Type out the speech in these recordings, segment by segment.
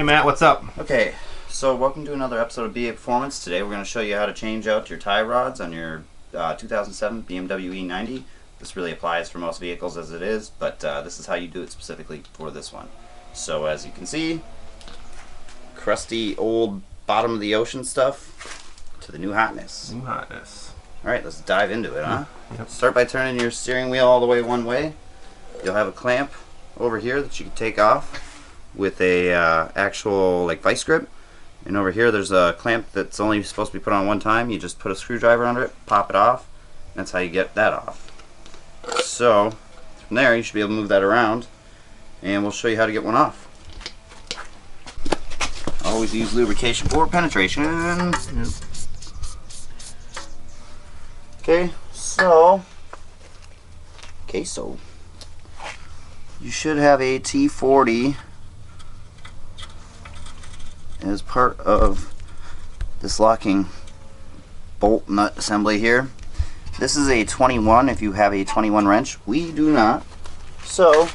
Matt, what's up? Okay, so welcome to another episode of BA Performance. Today we're going to show you how to change out your tie rods on your 2007 BMW E90. This really applies for most vehicles as it is, but this is how you do it specifically for this one. So as you can see, crusty old bottom of the ocean stuff to the new hotness. New hotness. Alright, let's dive into it, huh? Yep. Start by turning your steering wheel all the way one way. You'll have a clamp over here that you can take off with a actual like vice grip, and over here there's a clamp that's only supposed to be put on one time. You just put a screwdriver under it, pop it off, and that's how you get that off. So from there you should be able to move that around, and we'll show you how to get one off. Always use lubrication for penetration. Yep. Okay, so you should have a T40 as part of this locking bolt nut assembly here. This is a 21 if you have a 21 wrench. We do not. So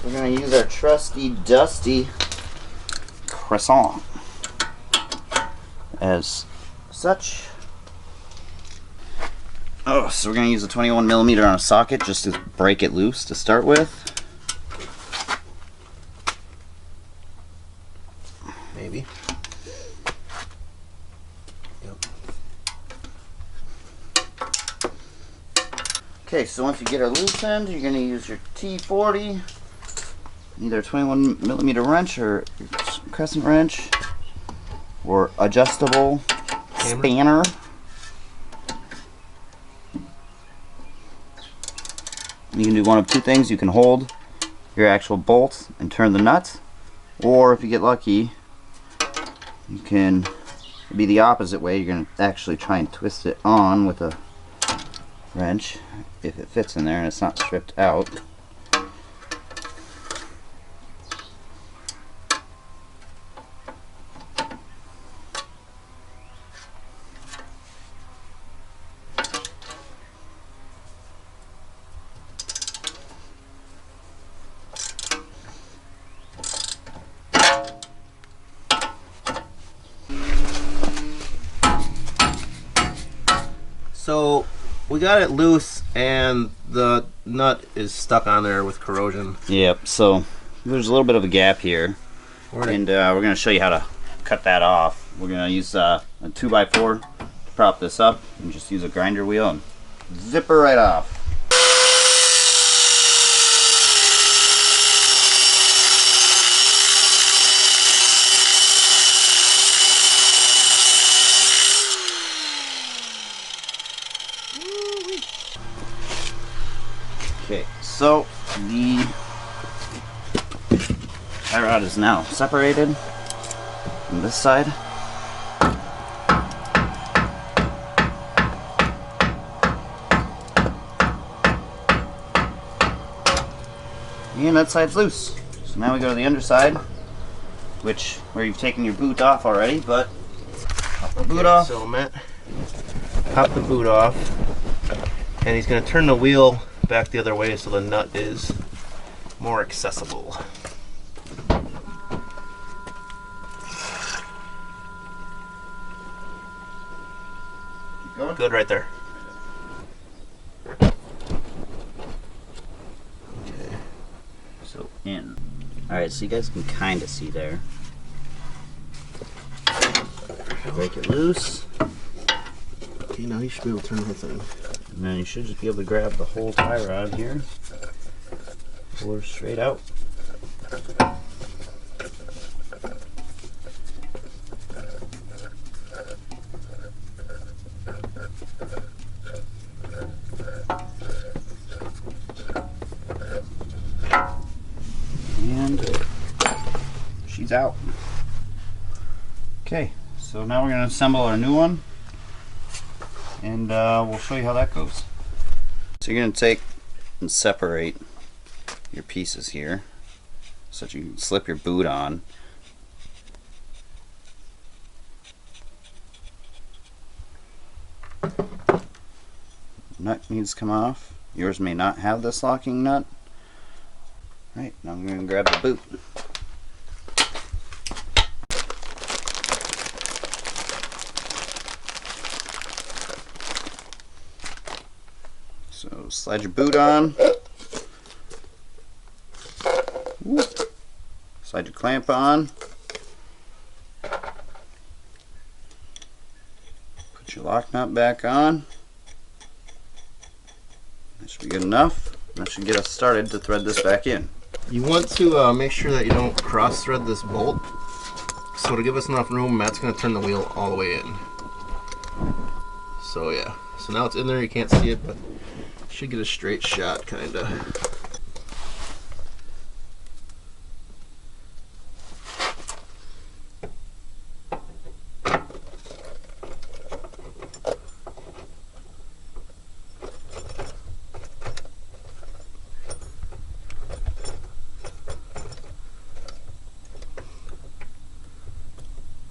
we're going to use our trusty dusty croissant as such. Oh, so we're going to use a 21 millimeter on a socket just to break it loose to start with. Maybe. Yep. Okay, so once you get her loosened, you're going to use your T40, either a 21 millimeter wrench or crescent wrench, or adjustable spanner. You can do one of two things. You can hold your actual bolt and turn the nut, or if you get lucky, you can be the opposite way. You're going to actually try and twist it on with a wrench if it fits in there and it's not stripped out. So we got it loose and the nut is stuck on there with corrosion. Yep, so there's a little bit of a gap here, and we're going to show you how to cut that off. We're going to use a 2x4 to prop this up, and just use a grinder wheel and zip her right off. Okay, so the tie rod is now separated from this side. And that side's loose. So now we go to the underside, where you've taken your boot off already, but pop the boot off. So Matt, pop the boot off, and he's going to turn the wheel back the other way so the nut is more accessible. Keep going. Good right there. Okay. So in. Alright, so you guys can kind of see there. Break it loose. Okay, now you should be able to turn the whole thing. And then you should just be able to grab the whole tie rod here, pull her straight out. And she's out. Okay, so now we're going to assemble our new one, and we'll show you how that goes. So you're going to take and separate your pieces here so that you can slip your boot on. Nut needs to come off. Yours may not have this locking nut. Right, now I'm going to grab the boot. Slide your boot on. Slide your clamp on. Put your lock nut back on. That should be good enough. That should get us started to thread this back in. You want to make sure that you don't cross thread this bolt. So to give us enough room, Matt's going to turn the wheel all the way in. So yeah, so now it's in there, you can't see it, but you should get a straight shot, kind of.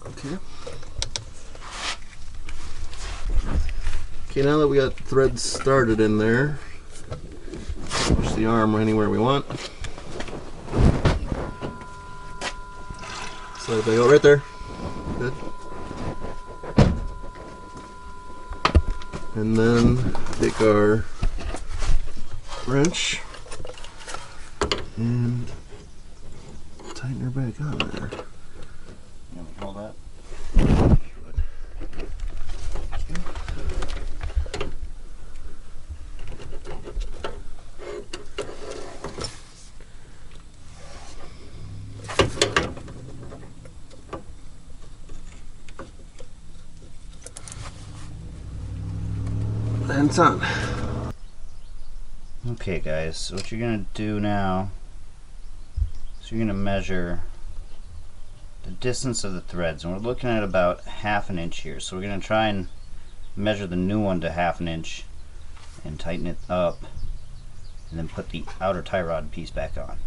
Okay. Okay, now that we got threads started in there, push the arm anywhere we want. So they go right there. Good. And then take our wrench and tighten her back on there. You want me to hold that? And it's on. Okay guys, so what you're going to do now is you're going to measure the distance of the threads, and we're looking at about 1/2 inch here. So we're going to try and measure the new one to 1/2 inch and tighten it up, and then put the outer tie rod piece back on.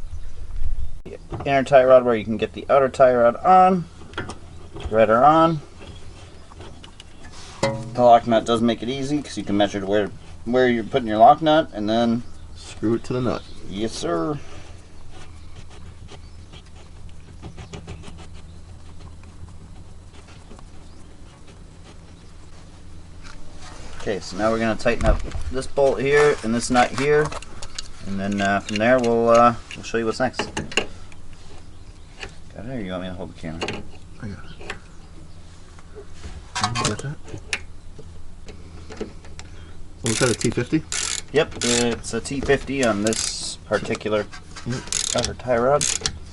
The inner tie rod where you can get the outer tie rod on, thread her on. The lock nut does make it easy because you can measure to where you're putting your lock nut, and then screw it to the nut. Yes sir. Okay, so now we're going to tighten up this bolt here and this nut here, and then from there we'll show you what's next. Got it, or you want me to hold the camera? I got it. You got that? Was that a T50? Yep, it's a T50 on this particular outer tie rod.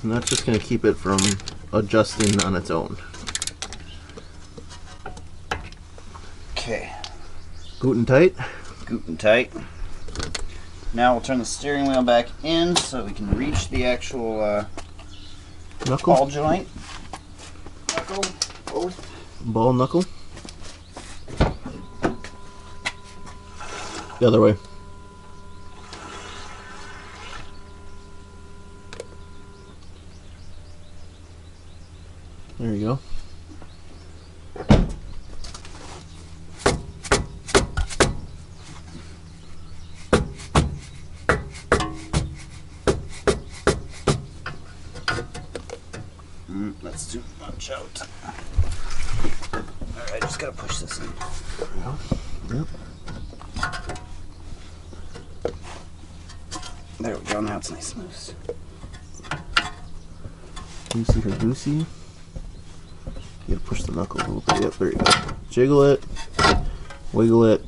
And that's just going to keep it from adjusting on its own. Okay. Guten tight. Guten tight. Now we'll turn the steering wheel back in so we can reach the actual Knuckle? ball joint. Knuckle. Oh. Ball knuckle. The other way. There you go. That's too much out. Alright, just gotta push this in. There we go. Yep. There we go, now it's nice and loose. Goosey her goosey. You gotta push the knuckle a little bit. Yep, there you go. Jiggle it, wiggle it,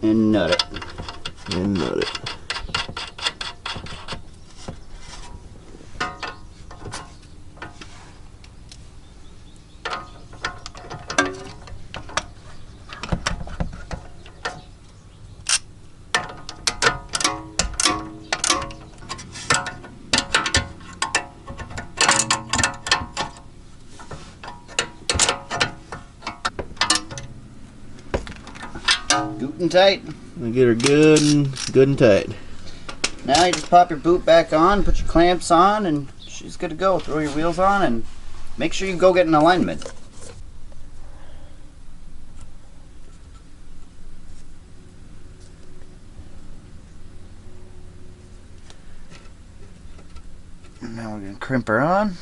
And nut it. and nut it. Good and tight. And get her good and tight. Now you just pop your boot back on, put your clamps on, and she's good to go. Throw your wheels on and make sure you go get an alignment. And now we're going to crimp her on.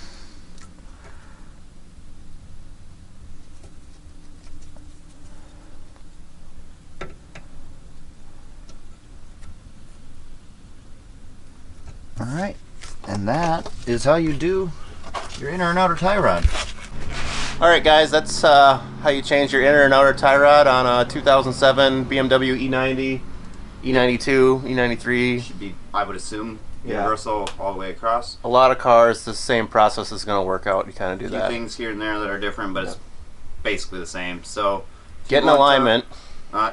Alright, and that is how you do your inner and outer tie rod. Alright guys, that's how you change your inner and outer tie rod on a 2007 BMW E90, E92, E93. Should be, I would assume, universal all the way across. A lot of cars, the same process is going to work out. You kind of do that. A few things here and there that are different, but it's basically the same. So get in alignment.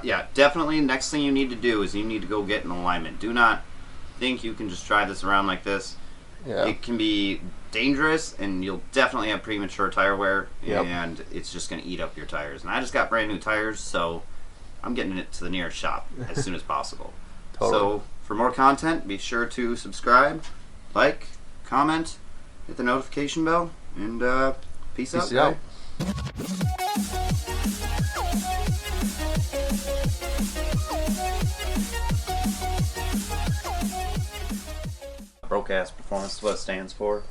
Yeah, definitely. Next thing you need to do is you need to go get an alignment. Do not think you can just drive this around like this. Yeah. It can be dangerous, and you'll definitely have premature tire wear, Yep. and it's just going to eat up your tires. And I just got brand new tires, so I'm getting it to the nearest shop as soon as possible. Totally. So for more content, be sure to subscribe, like, comment, hit the notification bell, and peace out. Peace out. Broke ass performance is what it stands for.